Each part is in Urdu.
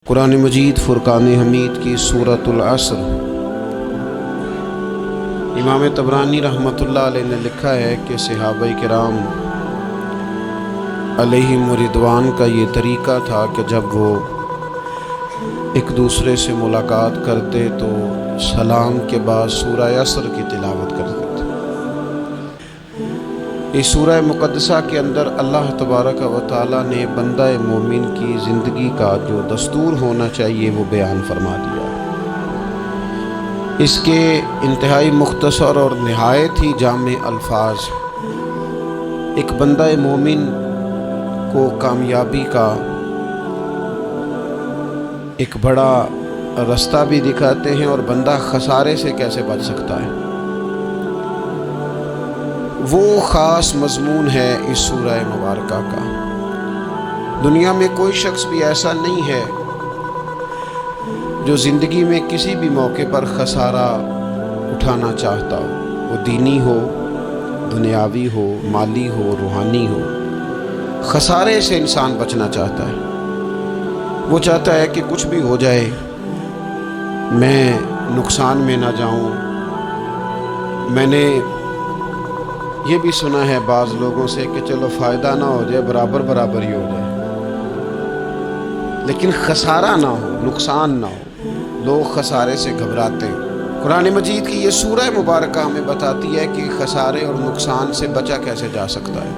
قرآن مجید فرقان حمید کی سورۃ العصر۔ امام طبرانی رحمۃ اللہ علیہ نے لکھا ہے کہ صحابہ کرام علیہم رضوان کا یہ طریقہ تھا کہ جب وہ ایک دوسرے سے ملاقات کرتے تو سلام کے بعد سورہ عصر کی تلاوت کرتے تھے۔ اس سورہ مقدسہ کے اندر اللہ تبارک و تعالیٰ نے بندہ مومن کی زندگی کا جو دستور ہونا چاہیے وہ بیان فرما دیا۔ اس کے انتہائی مختصر اور نہایت ہی جامع الفاظ ایک بندہ مومن کو کامیابی کا ایک بڑا راستہ بھی دکھاتے ہیں اور بندہ خسارے سے کیسے بچ سکتا ہے۔ وہ خاص مضمون ہے اس سورہ مبارکہ کا۔ دنیا میں کوئی شخص بھی ایسا نہیں ہے جو زندگی میں کسی بھی موقع پر خسارہ اٹھانا چاہتا ہو، وہ دینی ہو، دنیاوی ہو، مالی ہو، روحانی ہو۔ خسارے سے انسان بچنا چاہتا ہے۔ وہ چاہتا ہے کہ کچھ بھی ہو جائے میں نقصان میں نہ جاؤں۔ میں نے یہ بھی سنا ہے بعض لوگوں سے کہ چلو فائدہ نہ ہو جائے، برابر برابر ہی ہو جائے، لیکن خسارہ نہ ہو، نقصان نہ ہو۔ لوگ خسارے سے گھبراتے ہیں۔ قرآن مجید کی یہ سورہ مبارکہ ہمیں بتاتی ہے کہ خسارے اور نقصان سے بچا کیسے جا سکتا ہے۔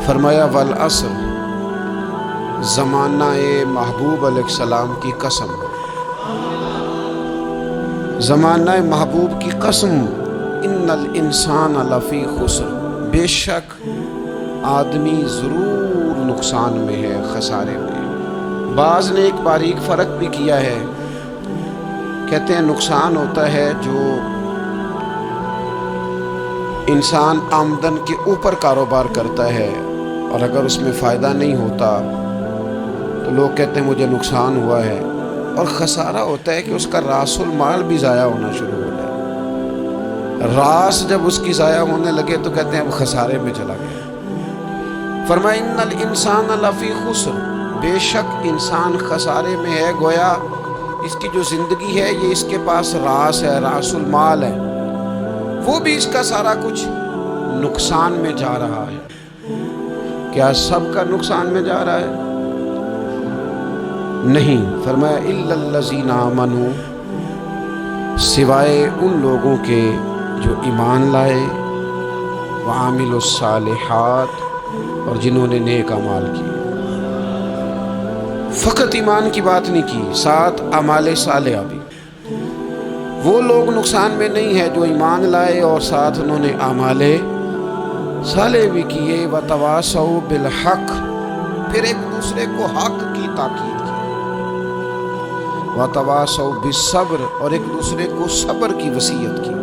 فرمایا والعصر، زمانہ محبوب علیہ السلام کی قسم، زمانہ محبوب کی قسم، ان الانسان لفی خسر، بے شک آدمی ضرور نقصان میں ہے، خسارے میں ہے۔ بعض نے ایک باریک فرق بھی کیا ہے، کہتے ہیں نقصان ہوتا ہے جو انسان آمدن کے اوپر کاروبار کرتا ہے اور اگر اس میں فائدہ نہیں ہوتا تو لوگ کہتے ہیں مجھے نقصان ہوا ہے، اور خسارہ ہوتا ہے کہ اس کا راس المال بھی ضائع ہونا شروع ہو جائے۔ راس جب اس کی ضائع ہونے لگے تو کہتے ہیں اب خسارے میں چلا گیا۔ فرمایا ان الانسان لفی خسر، بے شک انسان خسارے میں ہے۔ گویا اس کی جو زندگی ہے یہ اس کے پاس راس ہے، راس المال ہے، وہ بھی اس کا سارا کچھ نقصان میں جا رہا ہے۔ کیا سب کا نقصان میں جا رہا ہے؟ نہیں۔ فرمایا الا الذین آمنوا، سوائے ان لوگوں کے جو ایمان لائے، وعاملوا الصالحات، اور جنہوں نے نیک اعمال کیے۔ فقط ایمان کی بات نہیں کی، ساتھ اعمال صالحہ بھی۔ وہ لوگ نقصان میں نہیں ہے جو ایمان لائے اور ساتھ انہوں نے اعمال صالح بھی کیے۔ وتواصوا بالحق، پھر ایک دوسرے کو حق کی تاکید کی۔ وتواصوا بالصبر، اور ایک دوسرے کو صبر کی وصیت کی۔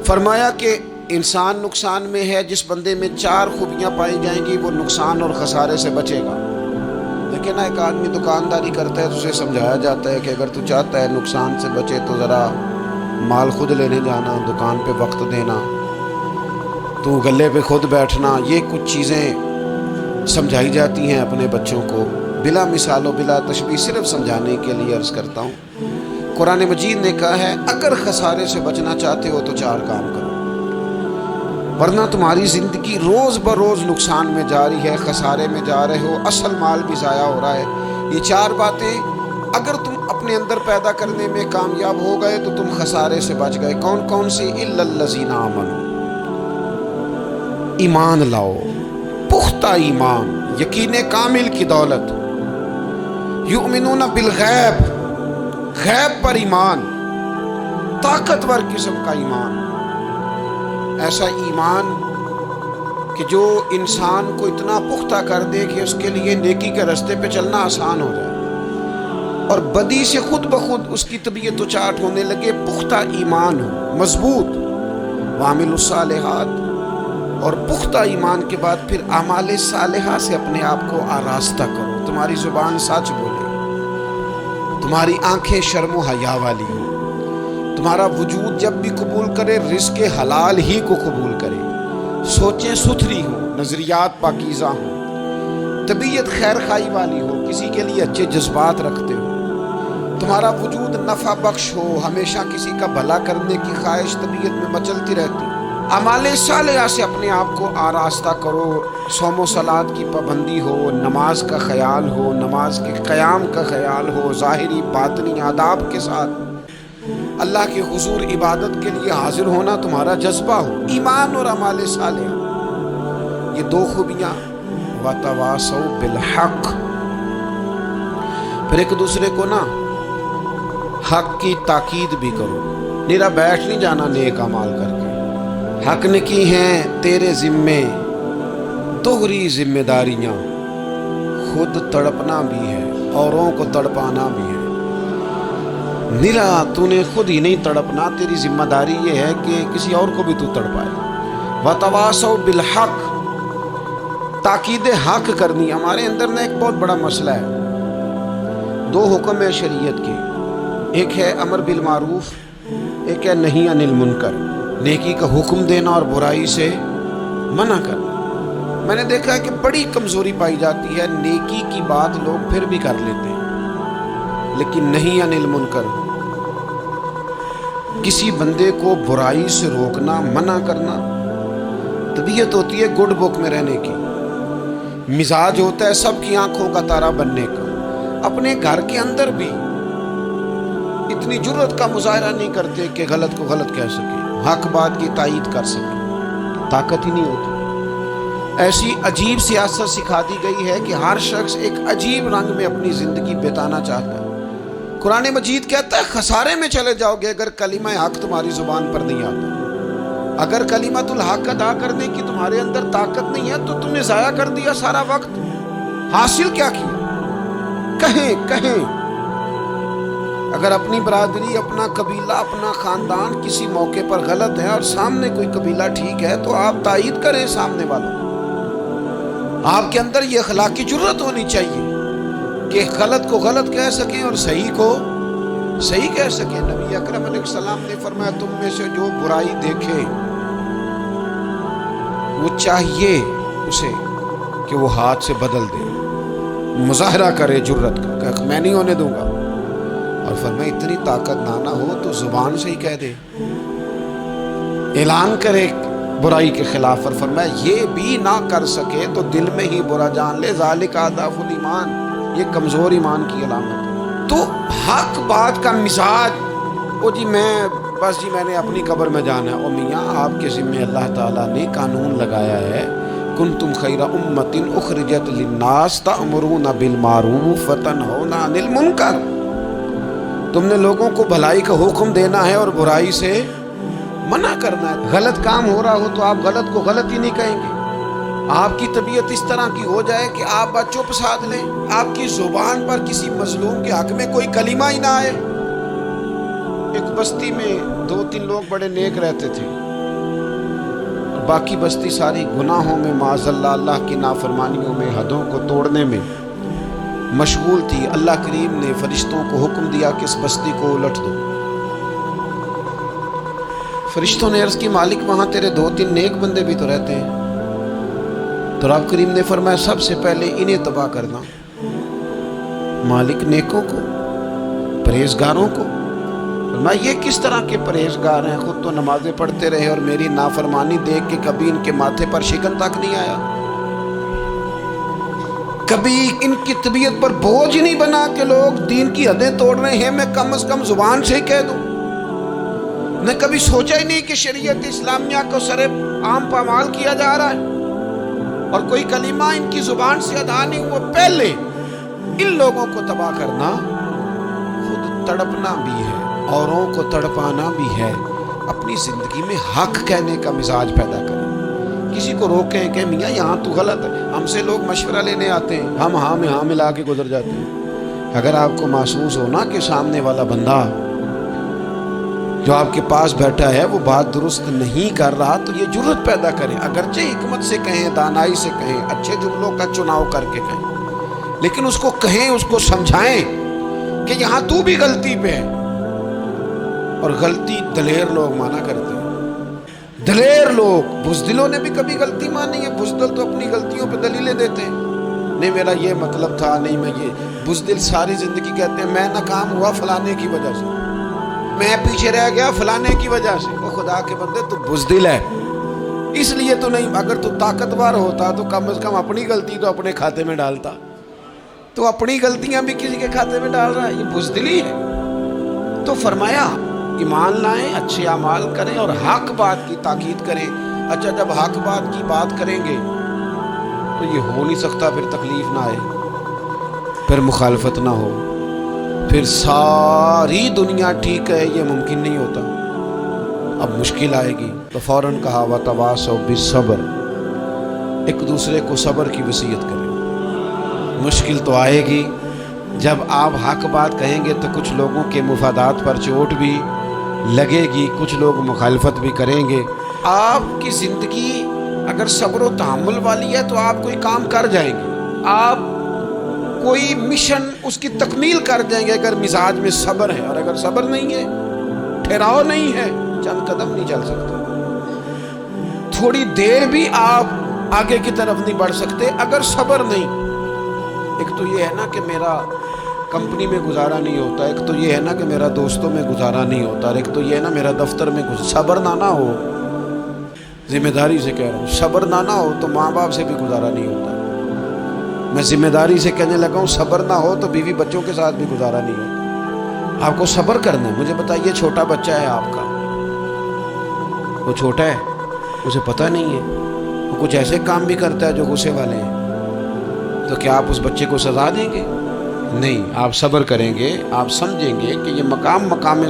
فرمایا کہ انسان نقصان میں ہے جس بندے میں 4 خوبیاں پائی جائیں گی وہ نقصان اور خسارے سے بچے گا۔ لیکن ایک آدمی دکانداری کرتا ہے تو اسے سمجھایا جاتا ہے کہ اگر تو چاہتا ہے نقصان سے بچے تو ذرا مال خود لینے جانا، دکان پہ وقت دینا، تو گلے پہ خود بیٹھنا، یہ کچھ چیزیں سمجھائی جاتی ہیں اپنے بچوں کو بلا مثال و بلا تشبیہ، صرف سمجھانے کے لیے عرض کرتا ہوں۔ قرآن مجید نے کہا ہے اگر خسارے سے بچنا چاہتے ہو تو 4 کام کرو، ورنہ تمہاری زندگی روز بروز نقصان میں جاری ہے، خسارے میں جا رہے ہو، اصل مال بھی ضائع ہو رہا ہے۔ یہ 4 باتیں اگر تم اپنے اندر پیدا کرنے میں کامیاب ہو گئے تو تم خسارے سے بچ گئے۔ کون کون سی؟ الا الذین آمنوا، ایمان لاؤ، پختہ ایمان، یقین کامل کی دولت۔ یؤمنون بالغیب، غیب پر ایمان، طاقتور قسم کا ایمان، ایسا ایمان کہ جو انسان کو اتنا پختہ کر دے کہ اس کے لیے نیکی کے راستے پہ چلنا آسان ہو جائے اور بدی سے خود بخود اس کی طبیعت و چاٹ ہونے لگے۔ پختہ ایمان ہو، مضبوط۔ وعاملوا الصالحات، اور پختہ ایمان کے بعد پھر اعمال صالحہ سے اپنے آپ کو آراستہ کرو۔ تمہاری زبان سچ بولے، تمہاری آنکھیں شرم و حیا والی ہو، تمہارا وجود جب بھی قبول کرے رزق حلال ہی کو قبول کرے، سوچیں ستھری ہوں، نظریات پاکیزہ ہوں، طبیعت خیر خائی والی ہو، کسی کے لیے اچھے جذبات رکھتے ہو، تمہارا وجود نفع بخش ہو، ہمیشہ کسی کا بھلا کرنے کی خواہش طبیعت میں مچلتی رہتی، اعمال صالحہ سے اپنے آپ کو آراستہ کرو، صوم و صلات کی پابندی ہو، نماز کا خیال ہو، نماز کے قیام کا خیال ہو، ظاہری باطنی آداب کے ساتھ اللہ کے حضور عبادت کے لیے حاضر ہونا تمہارا جذبہ ہو، ایمان اور اعمال صالحہ، یہ دو خوبیاں، وَتَوَاصَوْا بِالْحَقِّ، پھر ایک دوسرے کو نا حق کی تاکید بھی کرو، نیرا بیٹھ نہیں جانا نیک اعمال کر کے، حق نے کی ہیں تیرے ذمے دوہری ذمہ داریاں، خود تڑپنا بھی ہے اوروں کو تڑپانا بھی ہے، نیرا تو نے خود ہی نہیں تڑپنا، تیری ذمہ داری یہ ہے کہ کسی اور کو بھی تو تڑپائے، وَتَوَاصَوْا بِالْحَقِّ، تاکید حق کرنی۔ ہمارے اندر نا ایک بہت بڑا مسئلہ ہے، دو حکم ہے شریعت کے، ایک ہے امر بالمعروف، ایک ہے نہی عن المنکر، نیکی کا حکم دینا اور برائی سے منع کرنا۔ میں نے دیکھا ہے کہ بڑی کمزوری پائی جاتی ہے، نیکی کی بات لوگ پھر بھی کر لیتے ہیں، لیکن نہی عن المنکر، کسی بندے کو برائی سے روکنا، منع کرنا، طبیعت ہوتی ہے گڈ بک میں رہنے کی، مزاج ہوتا ہے سب کی آنکھوں کا تارا بننے کا، اپنے گھر کے اندر بھی اتنی جرت کا مظاہرہ نہیں کرتے کہ غلط کو غلط کہہ سکے، حق بات کی تائید کر سکے، طاقت ہی نہیں ہوتی۔ ایسی عجیب سیاست سکھا دی گئی ہے کہ ہر شخص ایک عجیب رنگ میں اپنی زندگی بتانا چاہتا ہے۔ قرآن مجید کہتا ہے خسارے میں چلے جاؤ گے اگر کلمہ حق تمہاری زبان پر نہیں آتا، اگر کلمۃ الحق ادا کرنے کی تمہارے اندر طاقت نہیں ہے تو تم نے ضائع کر دیا سارا وقت، حاصل کیا کیا؟ کہیں اگر اپنی برادری، اپنا قبیلہ، اپنا خاندان کسی موقع پر غلط ہے اور سامنے کوئی قبیلہ ٹھیک ہے تو آپ تائید کریں سامنے والوں، آپ کے اندر یہ اخلاقی جرت ہونی چاہیے کہ غلط کو غلط کہہ سکیں اور صحیح کو صحیح کہہ سکیں۔ نبی اکرم علیہ السلام نے فرمایا تم میں سے جو برائی دیکھے وہ چاہیے اسے کہ وہ ہاتھ سے بدل دے، مظاہرہ کرے جرت کا کہ میں نہیں ہونے دوں گا، اور فرمایا اتنی طاقت نہ ہو تو زبان سے ہی کہہ دے، اعلان کرے برائی کے خلاف، اور فرمایا یہ بھی نہ کر سکے تو دل میں ہی برا جان لے، ذالک اضعف الایمان، یہ کمزور ایمان کی علامت ہے۔ تو حق بات کا مزاج، او جی میں نے اپنی قبر میں جانا ہے، او میاں آپ کے ذمہ اللہ تعالیٰ نے قانون لگایا ہے، کنتم خیر امۃ اخرجت للناس تأمرون بالمعروف وتنہون عن المنکر، تم نے لوگوں کو بھلائی کا حکم دینا ہے اور برائی سے منع کرنا ہے۔ غلط کام ہو رہا ہو تو آپ غلط کو غلط ہی نہیں کہیں گے، آپ کی طبیعت اس طرح کی ہو جائے کہ آپ بات چپ سادھ لیں، آپ کی زبان پر کسی مظلوم کے حق میں کوئی کلمہ ہی نہ آئے۔ ایک بستی میں 2-3 لوگ بڑے نیک رہتے تھے، باقی بستی ساری گناہوں میں، معاذ اللہ، اللہ کی نافرمانیوں میں، حدوں کو توڑنے میں مشغول تھی۔ اللہ کریم نے فرشتوں کو حکم دیا کہ اس بستی کو الٹ دو۔ فرشتوں نے عرض کی مالک وہاں تیرے 2-3 نیک بندے بھی تو رہتے ہیں، تو رب کریم نے فرمایا سب سے پہلے انہیں تباہ کرنا۔ مالک نیکوں کو، پرہیزگاروں کو، فرمایا یہ کس طرح کے پرہیزگار ہیں، خود تو نمازیں پڑھتے رہے اور میری نافرمانی دیکھ کے کبھی ان کے ماتھے پر شکن تک نہیں آیا، کبھی ان کی طبیعت پر بوجھ نہیں بنا کہ لوگ دین کی حدیں توڑ رہے ہیں میں کم از کم زبان سے ہی کہہ دوں، نے کبھی سوچا ہی نہیں کہ شریعت اسلامیہ کو سر عام پامال کیا جا رہا ہے اور کوئی کلمہ ان کی زبان سے ادا نہیں ہوا۔ پہلے ان لوگوں کو تباہ کرنا، خود تڑپنا بھی ہے، اوروں کو تڑپانا بھی ہے، اپنی زندگی میں حق کہنے کا مزاج پیدا کریں، کسی کو روکیں کہ میاں یہاں تو غلط ہے۔ ہم سے لوگ مشورہ لینے آتے ہیں، ہم ہاں میں ہاں ملا کے گزر جاتے ہیں۔ اگر آپ کو محسوس ہونا کہ سامنے والا بندہ جو آپ کے پاس بیٹھا ہے وہ بات درست نہیں کر رہا تو یہ جرت پیدا کریں، اگرچہ حکمت سے کہیں، دانائی سے کہیں، اچھے جملوں کا چناؤ کر کے کہیں، لیکن اس کو کہیں، اس کو سمجھائیں کہ یہاں تو بھی غلطی پہ ہے۔ اور غلطی دلیر لوگ مانا کرتے ہیں، دلیر لوگ، بزدلوں نے بھی کبھی غلطی مانی ہے، بزدل تو اپنی غلطیوں پہ دلیلیں دیتے ہیں، نہیں میرا یہ مطلب تھا، نہیں میں یہ بزدل ساری زندگی کہتے ہیں میں ناکام ہوا فلانے کی وجہ سے، میں پیچھے رہ گیا فلانے کی وجہ سے۔ وہ خدا کے بندے تو بزدل ہے، اس لیے تو نہیں، اگر تو طاقتور ہوتا تو کم از کم اپنی غلطی تو اپنے کھاتے میں ڈالتا، تو اپنی غلطیاں بھی کسی کے کھاتے میں ڈال رہا ہے، یہ بزدلی ہے۔ تو فرمایا ایمان لائیں، اچھے اعمال کریں اور حق بات کی تاکید کریں۔ اچھا جب حق بات کی بات کریں گے تو یہ ہو نہیں سکتا پھر تکلیف نہ آئے، پھر مخالفت نہ ہو، پھر ساری دنیا ٹھیک ہے، یہ ممکن نہیں ہوتا۔ اب مشکل آئے گی تو فوراً کہا وَتَوَاصَوْا بِالصَّبْرِ، ایک دوسرے کو صبر کی وصیت کریں۔ مشکل تو آئے گی، جب آپ حق بات کہیں گے تو کچھ لوگوں کے مفادات پر چوٹ بھی لگے گی، کچھ لوگ مخالفت بھی کریں گے۔ آپ کی زندگی اگر صبر و تحمل والی ہے تو آپ کوئی کام کر جائیں گے، آپ کوئی مشن اس کی تکمیل کر جائیں گے اگر مزاج میں صبر ہے، اور اگر صبر نہیں ہے، ٹھہراؤ نہیں ہے، چند قدم نہیں چل سکتے، تھوڑی دیر بھی آپ آگے کی طرف نہیں بڑھ سکتے اگر صبر نہیں۔ ایک تو یہ ہے نا کہ میرا کمپنی میں گزارا نہیں ہوتا، ایک تو یہ ہے نا کہ میرا دوستوں میں گزارا نہیں ہوتا، اور ایک تو یہ ہے نا میرا دفتر میں صبر نہ ہو، ذمہ داری سے کہہ رہا ہوں، صبر نہ ہو تو ماں باپ سے بھی گزارا نہیں ہوتا۔ میں ذمہ داری سے کہنے لگا ہوں صبر نہ ہو تو بیوی بچوں کے ساتھ بھی گزارا نہیں ہوتا۔ آپ کو صبر کرنا ہے۔ مجھے بتائیے چھوٹا بچہ ہے آپ کا، وہ چھوٹا ہے، اسے پتہ نہیں ہے، وہ کچھ ایسے کام بھی کرتا ہے جو غصے والے ہیں، تو کیا آپ اس بچے کو سزا دیں گے؟ نہیں، آپ صبر کریں گے، آپ سمجھیں گے کہ یہ مقام صبر